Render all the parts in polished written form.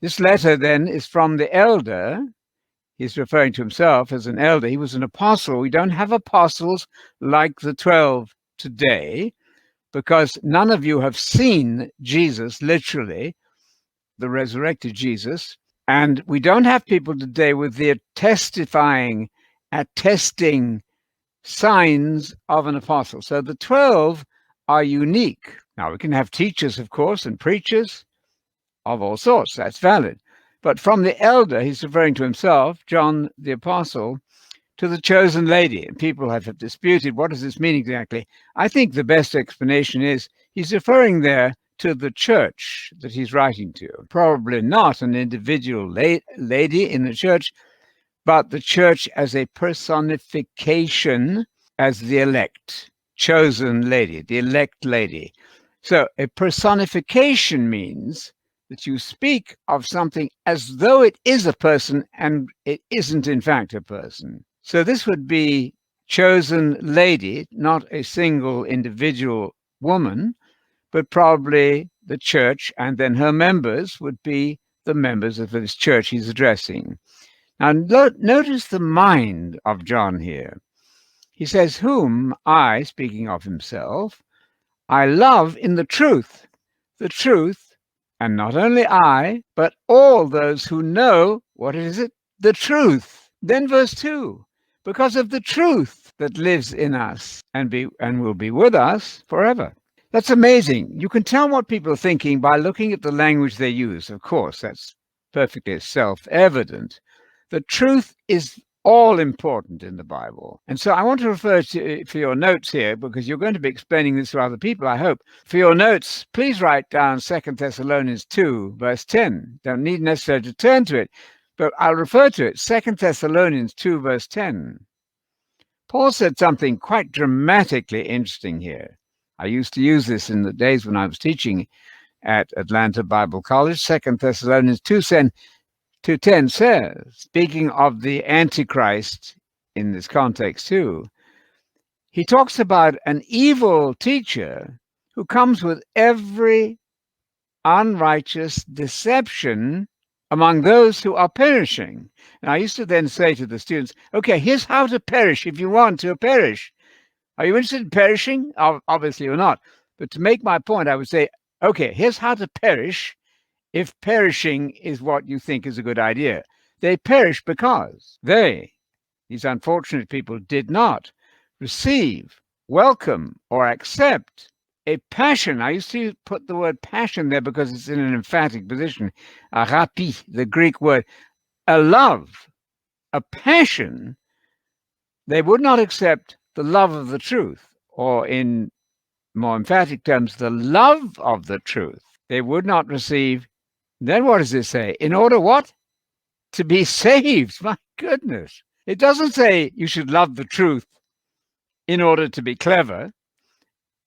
This letter then is from the elder. He's referring to himself as an elder. He was an apostle. We don't have apostles like the 12 today because none of you have seen Jesus, literally, the resurrected Jesus. And we don't have people today with the testifying, attesting signs of an apostle. So the 12 are unique. Now, we can have teachers, of course, and preachers of all sorts. That's valid. But from the elder, he's referring to himself, John the apostle, to the chosen lady. And people have disputed, what does this mean exactly? I think the best explanation is he's referring there to the church that he's writing to. Probably not an individual lady in the church, but the church as a personification, as the elect, chosen lady, the elect lady. So a personification means that you speak of something as though it is a person and it isn't in fact a person. So this would be chosen lady, not a single individual woman, but probably the church, and then her members would be the members of this church he's addressing. Now, notice the mind of John here. He says, whom I, speaking of himself, I love in the truth, and not only I, but all those who know, what is it? The truth. Then verse 2, because of the truth that lives in us and will be with us forever. That's amazing. You can tell what people are thinking by looking at the language they use. Of course, that's perfectly self-evident. The truth is all important in the Bible. And so I want to refer to, for your notes here, because you're going to be explaining this to other people, I hope. For your notes, please write down 2 Thessalonians 2, verse 10. Don't need necessarily to turn to it, but I'll refer to it. 2 Thessalonians 2, verse 10. Paul said something quite dramatically interesting here. I used to use this in the days when I was teaching at Atlanta Bible College. 2 Thessalonians 2:10 says, speaking of the Antichrist in this context too, he talks about an evil teacher who comes with every unrighteous deception among those who are perishing. And I used to then say to the students, okay, here's how to perish if you want to perish. Are you interested in perishing? Obviously you're not. But to make my point, I would say, okay, here's how to perish if perishing is what you think is a good idea. They perish because these unfortunate people, did not receive, welcome, or accept a passion. I used to put the word passion there because it's in an emphatic position. Agape, the Greek word, a love, a passion. They would not accept the love of the truth, or in more emphatic terms, the love of the truth. They would not receive. Then what does it say? In order what? To be saved. My goodness. It doesn't say you should love the truth in order to be clever,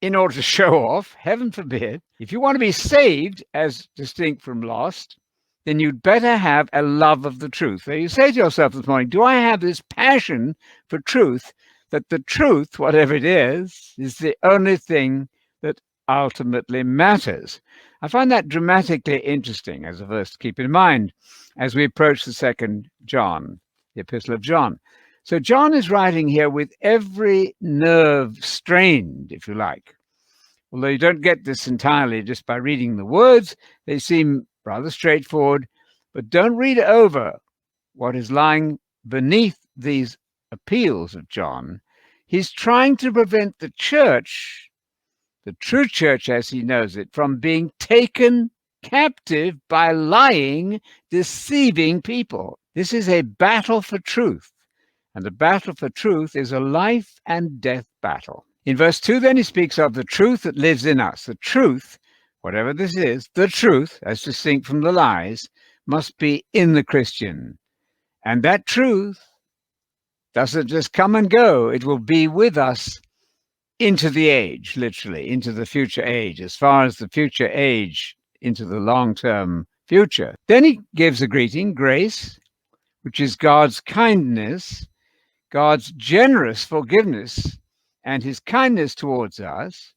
in order to show off. Heaven forbid. If you want to be saved, as distinct from lost, then you'd better have a love of the truth. So you say to yourself this morning, do I have this passion for truth, that the truth, whatever it is the only thing that ultimately matters? I find that dramatically interesting as a verse to keep in mind as we approach the second John, the Epistle of John. So John is writing here with every nerve strained, if you like. Although you don't get this entirely just by reading the words, they seem rather straightforward, but don't read over what is lying beneath these appeals of John. He's trying to prevent the church, the true church as he knows it, from being taken captive by lying, deceiving people. This is a battle for truth, and the battle for truth is a life and death battle. In verse 2, then, he speaks of the truth that lives in us. The truth, whatever this is, the truth, as distinct from the lies, must be in the Christian. And that truth doesn't just come and go. It will be with us into the age, literally, into the future age, as far as the future age, into the long-term future. Then he gives a greeting, grace, which is God's kindness, God's generous forgiveness, and his kindness towards us,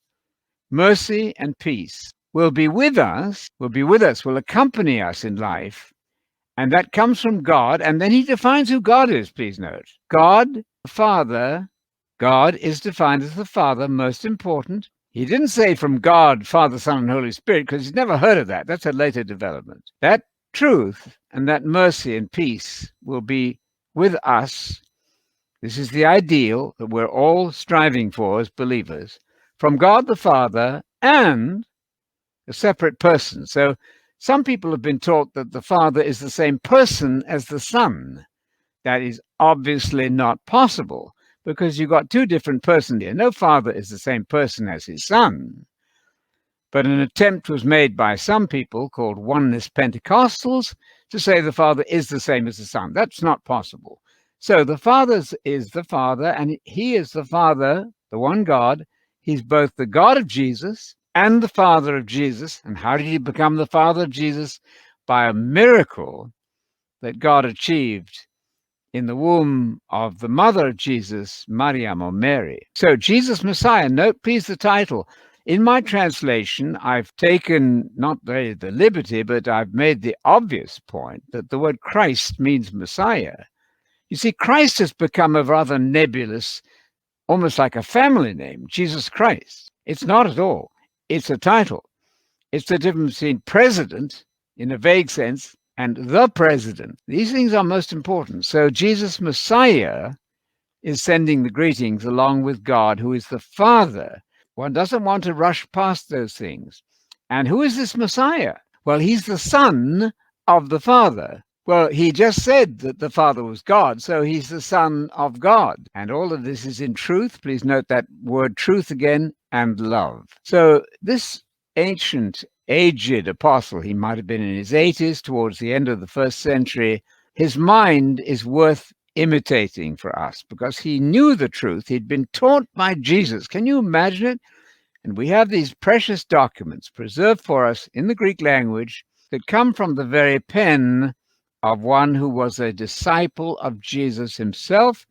mercy and peace. will be with us, will accompany us in life. And that comes from God. And then he defines who God is, please note. God, the Father, God is defined as the Father, most important. He didn't say from God, Father, Son, and Holy Spirit, because he's never heard of that. That's a later development. That truth and that mercy and peace will be with us. This is the ideal that we're all striving for as believers, from God the Father and a separate person. So some people have been taught that the Father is the same person as the Son. That is obviously not possible, because you've got two different persons here. No father is the same person as his son. But an attempt was made by some people called Oneness Pentecostals to say the Father is the same as the Son. That's not possible. So the Father is the Father, and he is the Father, the one God. He's both the God of Jesus and the Father of Jesus. And how did he become the Father of Jesus? By a miracle that God achieved in the womb of the mother of Jesus, Mariam or Mary. So Jesus Messiah, note please the title. In my translation, I've taken not the liberty, but I've made the obvious point that the word Christ means Messiah. You see, Christ has become a rather nebulous, almost like a family name, Jesus Christ. It's not at all. It's a title. It's the difference between president, in a vague sense, and the president. These things are most important. So Jesus Messiah is sending the greetings along with God, who is the Father. One doesn't want to rush past those things. And who is this Messiah? Well, he's the Son of the Father. Well, he just said that the Father was God, so he's the Son of God. And all of this is in truth. Please note that word truth again, and love. So this ancient, aged apostle, he might have been in his 80s towards the end of the first century, his mind is worth imitating for us because he knew the truth. He'd been taught by Jesus. Can you imagine it? And we have these precious documents preserved for us in the Greek language that come from the very pen of one who was a disciple of Jesus himself.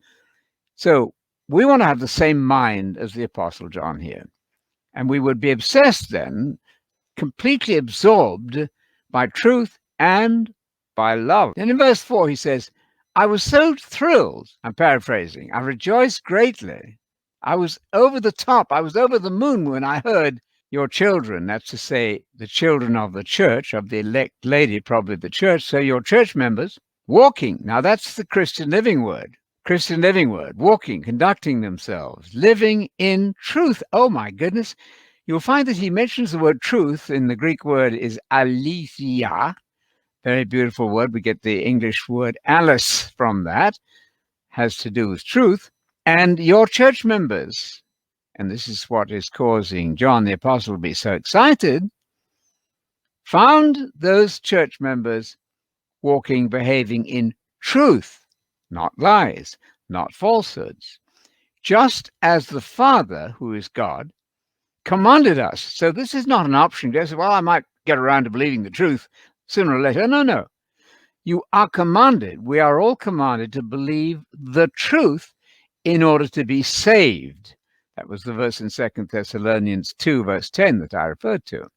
So we want to have the same mind as the Apostle John here. And we would be obsessed then, completely absorbed by truth and by love. And in verse 4, he says, I was so thrilled, I'm paraphrasing, I rejoiced greatly. I was over the top, I was over the moon when I heard your children, that's to say, the children of the church, of the elect lady, probably the church, so your church members, walking. Now that's the Christian living word. Christian living word, walking, conducting themselves, living in truth. Oh my goodness. You'll find that he mentions the word truth in the Greek word is aletheia. Very beautiful word. We get the English word Alice from that. Has to do with truth. And your church members, and this is what is causing John the Apostle to be so excited, found those church members walking, behaving in truth, not lies, not falsehoods, just as the Father, who is God, commanded us. So this is not an option. Just, well, I might get around to believing the truth sooner or later. No, no. You are commanded. We are all commanded to believe the truth in order to be saved. That was the verse in 2 Thessalonians 2, verse 10 that I referred to.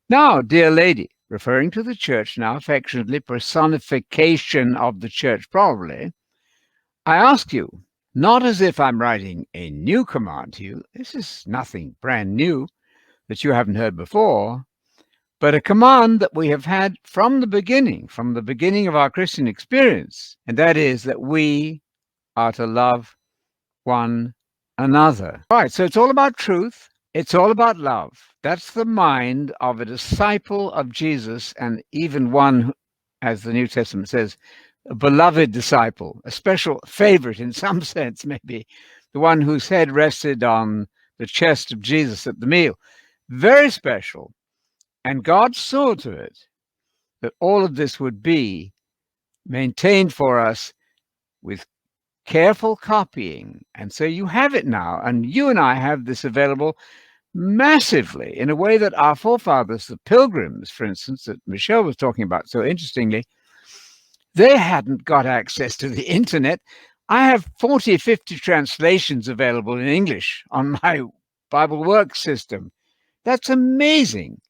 Now, dear lady, referring to the church now, affectionately, personification of the church probably, I ask you, not as if I'm writing a new command to you, this is nothing brand new that you haven't heard before, but a command that we have had from the beginning of our Christian experience, and that is that we are to love one another. All right, so it's all about truth. It's all about love. That's the mind of a disciple of Jesus, and even one, as the New Testament says, a beloved disciple, a special favorite in some sense, maybe, the one whose head rested on the chest of Jesus at the meal. Very special. And God saw to it that all of this would be maintained for us with careful copying. And so you have it now, and you and I have this available massively in a way that our forefathers, the Pilgrims, for instance, that Michelle was talking about so interestingly, they hadn't got access to the internet. I have 40, 50 translations available in English on my Bible Works system. That's amazing.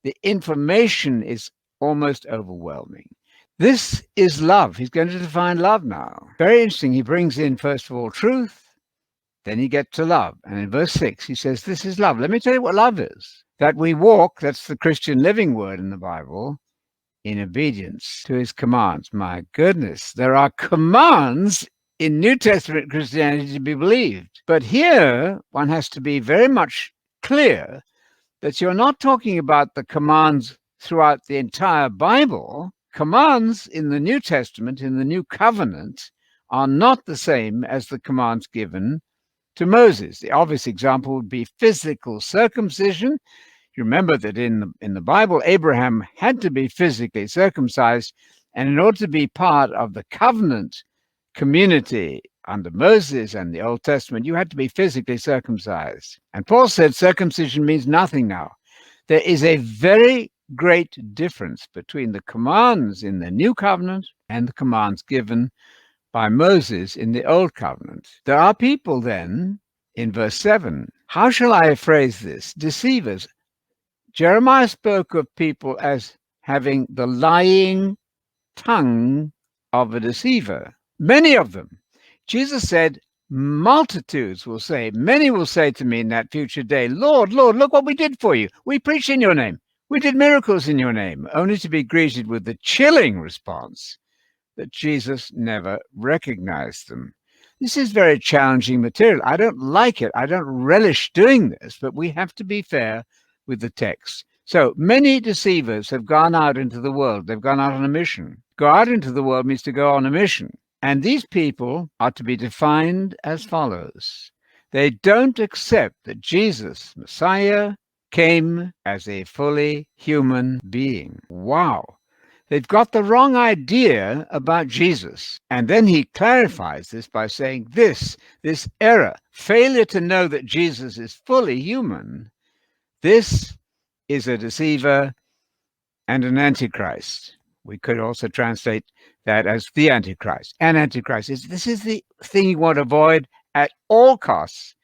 The information is almost overwhelming. This is love. He's going to define love now. Very interesting. He brings in, first of all, truth. Then he gets to love. And in verse 6, he says, this is love. Let me tell you what love is. That we walk, that's the Christian living word in the Bible, in obedience to his commands. My goodness, there are commands in New Testament Christianity to be believed. But here, one has to be very much clear that you're not talking about the commands throughout the entire Bible. Commands in the New Testament, in the New Covenant, are not the same as the commands given to Moses. The obvious example would be physical circumcision. You remember that in the Bible, Abraham had to be physically circumcised, and in order to be part of the covenant community under Moses and the Old Testament, you had to be physically circumcised. And Paul said circumcision means nothing now. There is a very great difference between the commands in the New Covenant and the commands given by Moses in the Old Covenant. There are people then, in verse 7, how shall I phrase this? Deceivers. Jeremiah spoke of people as having the lying tongue of a deceiver. Many of them. Jesus said, multitudes will say, many will say to me in that future day, Lord, Lord, look what we did for you. We preached in your name. We did miracles in your name, only to be greeted with the chilling response that Jesus never recognized them. This is very challenging material. I don't like it. I don't relish doing this, but we have to be fair with the text. So many deceivers have gone out into the world. They've gone out on a mission. Go out into the world means to go on a mission. And these people are to be defined as follows. They don't accept that Jesus, Messiah, came as a fully human being. Wow. They've got the wrong idea about Jesus. And then he clarifies this by saying this error, failure to know that Jesus is fully human, this is a deceiver and an antichrist. We could also translate that as the antichrist. An antichrist this is the thing you want to avoid at all costs,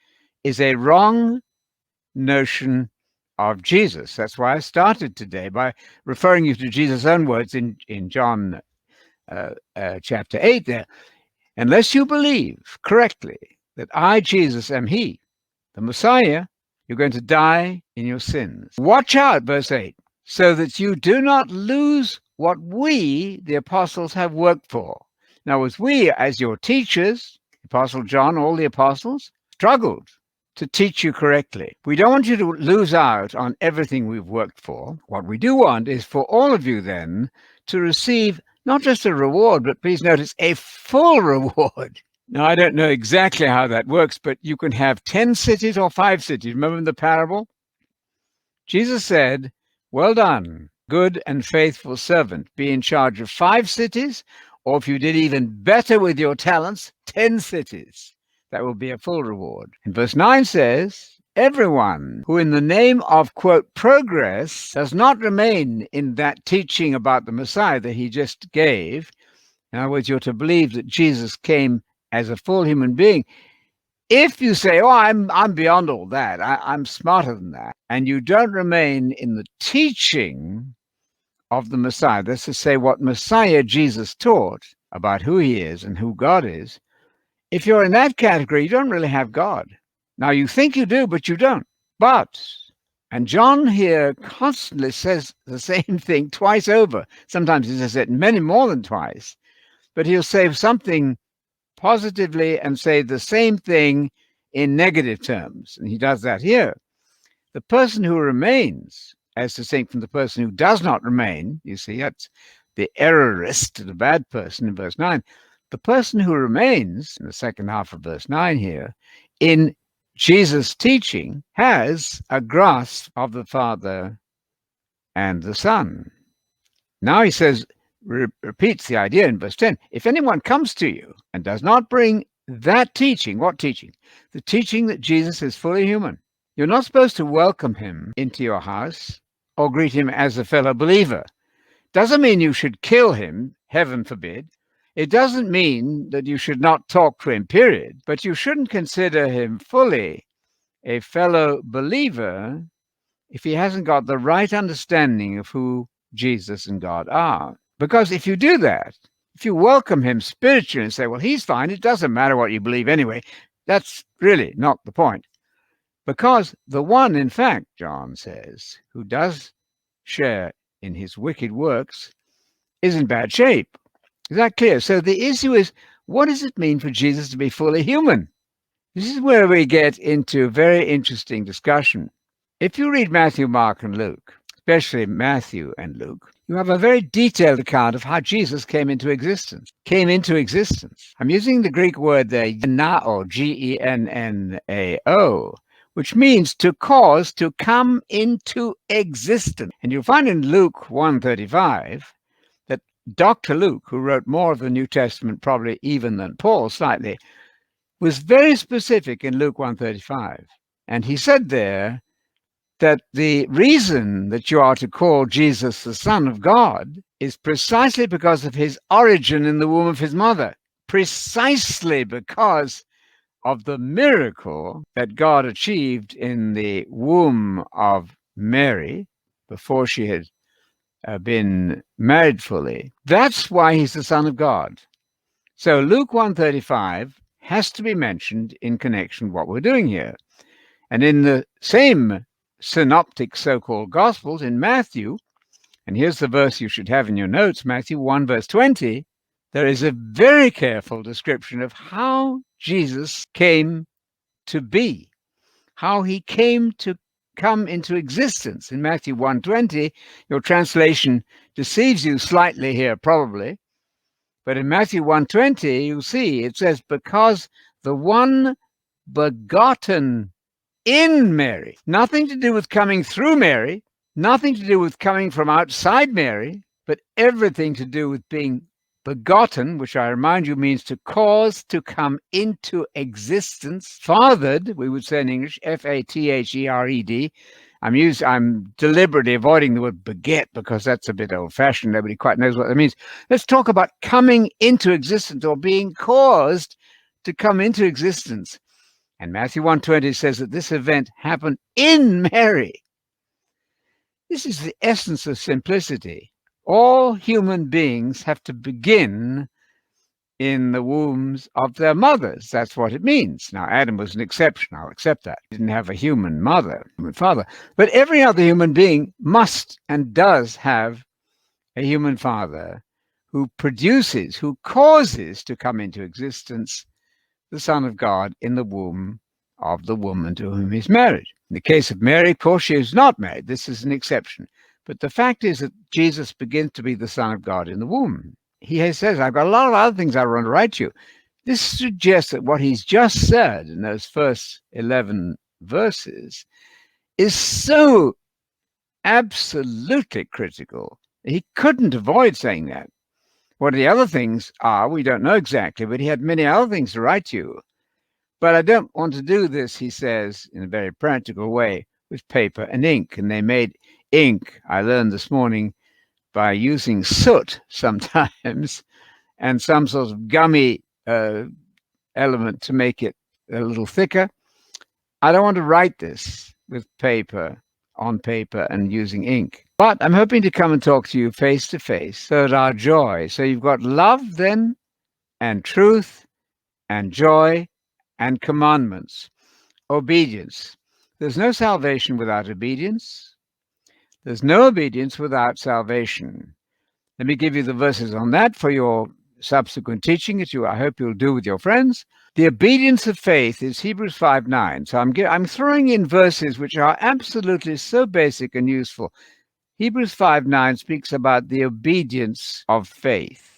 is a wrong notion of Jesus. That's why I started today by referring you to Jesus' own words in John chapter 8 there. Unless you believe correctly that I, Jesus, am he, the Messiah, you're going to die in your sins. Watch out, verse 8, so that you do not lose what we, the apostles, have worked for. Now, as we, as your teachers, Apostle John, all the apostles, struggled to teach you correctly. We don't want you to lose out on everything we've worked for. What we do want is for all of you then to receive not just a reward, but please notice a full reward. Now, I don't know exactly how that works, but you can have 10 cities or 5 cities. Remember in the parable? Jesus said, well done, good and faithful servant. Be in charge of 5 cities, or if you did even better with your talents, 10 cities. That will be a full reward. And verse 9 says, everyone who in the name of, quote, progress does not remain in that teaching about the Messiah that he just gave. In other words, you're to believe that Jesus came as a full human being. If you say, oh, I'm beyond all that, I'm smarter than that, and you don't remain in the teaching of the Messiah, that's to say what Messiah Jesus taught about who he is and who God is, if you're in that category, you don't really have God. Now, you think you do, but you don't. But, and John here constantly says the same thing twice over. Sometimes he says it many more than twice. But he'll say something positively and say the same thing in negative terms. And he does that here. The person who remains, as distinct from the person who does not remain, you see, that's the errorist, the bad person in verse 9. The person who remains, in the second half of verse 9 here, in Jesus' teaching, has a grasp of the Father and the Son. Now he says, repeats the idea in verse 10, if anyone comes to you and does not bring that teaching, what teaching? The teaching that Jesus is fully human. You're not supposed to welcome him into your house or greet him as a fellow believer. Doesn't mean you should kill him, heaven forbid. It doesn't mean that you should not talk to him, period, but you shouldn't consider him fully a fellow believer if he hasn't got the right understanding of who Jesus and God are. Because if you do that, if you welcome him spiritually and say, well, he's fine, it doesn't matter what you believe anyway, that's really not the point. Because the one, in fact, John says, who does share in his wicked works is in bad shape. Is that clear? So the issue is, what does it mean for Jesus to be fully human? This is where we get into very interesting discussion. If you read Matthew, Mark, and Luke, especially Matthew and Luke, you have a very detailed account of how Jesus came into existence. I'm using the Greek word there, genao, G-E-N-N-A-O, which means to cause, to come into existence. And you'll find in Luke 1:35 that Dr. Luke, who wrote more of the New Testament probably even than Paul slightly, was very specific in Luke 1:35. And he said there that the reason that you are to call Jesus the Son of God is precisely because of his origin in the womb of his mother, precisely because of the miracle that God achieved in the womb of Mary before she had been married fully. That's why he's the Son of God. So Luke 1:35 has to be mentioned in connection with what we're doing here. And in the same synoptic so-called Gospels, in Matthew, and here's the verse you should have in your notes, Matthew 1:20, there is a very careful description of how Jesus came to be, how he came to come into existence. In Matthew 1:20, your translation deceives you slightly here, probably. But in Matthew 1:20, you'll see it says, because the one begotten in Mary, nothing to do with coming through Mary, nothing to do with coming from outside Mary, but everything to do with being begotten, which I remind you means to cause, to come into existence, fathered, we would say in English, F-A-T-H-E-R-E-D. I'm deliberately avoiding the word beget because that's a bit old-fashioned. Nobody quite knows what that means. Let's talk about coming into existence or being caused to come into existence. And Matthew 1:20 says that this event happened in Mary. This is the essence of simplicity. All human beings have to begin in the wombs of their mothers. That's what it means. Now, Adam was an exception. I'll accept that. He didn't have a human mother, human father. But every other human being must and does have a human father who produces, who causes to come into existence the Son of God in the womb of the woman to whom he's married. In the case of Mary, of course, she is not married. This is an exception. But the fact is that Jesus begins to be the Son of God in the womb. He says, I've got a lot of other things I want to write you. This suggests that what he's just said in those first 11 verses is so absolutely critical. He couldn't avoid saying that. What the other things are, we don't know exactly, but he had many other things to write you. But I don't want to do this, he says, in a very practical way, with paper and ink. And they made ink, I learned this morning, by using soot sometimes and some sort of gummy element to make it a little thicker. I don't want to write this with paper, on paper, and using ink. But I'm hoping to come and talk to you face to face so that our joy, so you've got love then, and truth, and joy, and commandments, obedience. There's no salvation without obedience. There's no obedience without salvation. Let me give you the verses on that for your subsequent teaching, that I hope you'll do with your friends. The obedience of faith is Hebrews 5:9. So I'm throwing in verses which are absolutely so basic and useful. Hebrews 5:9 speaks about the obedience of faith.